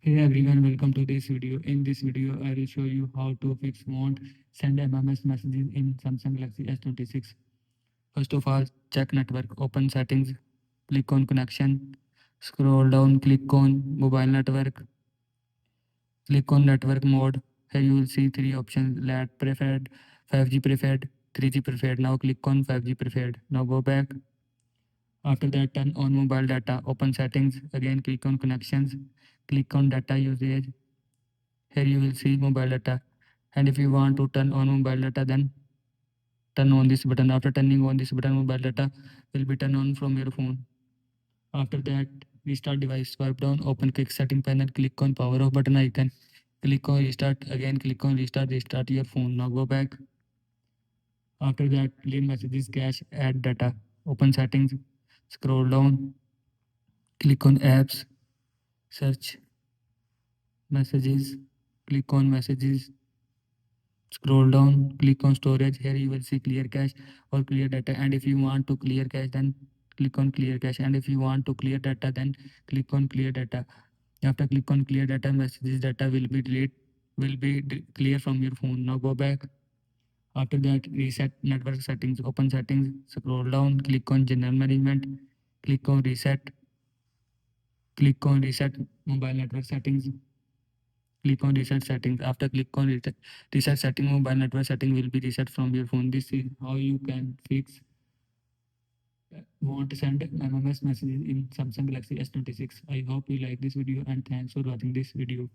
Hey everyone, welcome to this video. In this video, I will show you how to fix won't send MMS messages in Samsung Galaxy S26. First of all, check network, open settings, click on connection, scroll down, click on mobile network, click on network mode. Here you will see three options: LAT preferred, 5G preferred, 3G preferred. Now click on 5G preferred. Now go back. After that, turn on mobile data, open settings, again click on connections, click on data usage. Here you will see mobile data, and if you want to turn on mobile data, then turn on this button. After turning on this button, mobile data will be turned on from your phone. After that, restart device, swipe down, open quick setting panel, click on power off button icon, click on restart, again click on restart your phone. Now go back. After that, leave messages, cache, add data, open settings, scroll down, click on apps, search messages, click on messages, scroll down, click on storage. Here you will see clear cache or clear data, and if you want to clear cache, then click on clear cache, and if you want to clear data, then click on clear data. After click on clear data, messages data will be clear from your phone. Now go back. After that, reset network settings, open settings, scroll down, click on general management, click on reset mobile network settings, click on reset settings. After click on reset setting, mobile network setting will be reset from your phone. This is how you can fix want to send MMS messages in Samsung Galaxy S26. I hope you like this video and thanks for watching this video.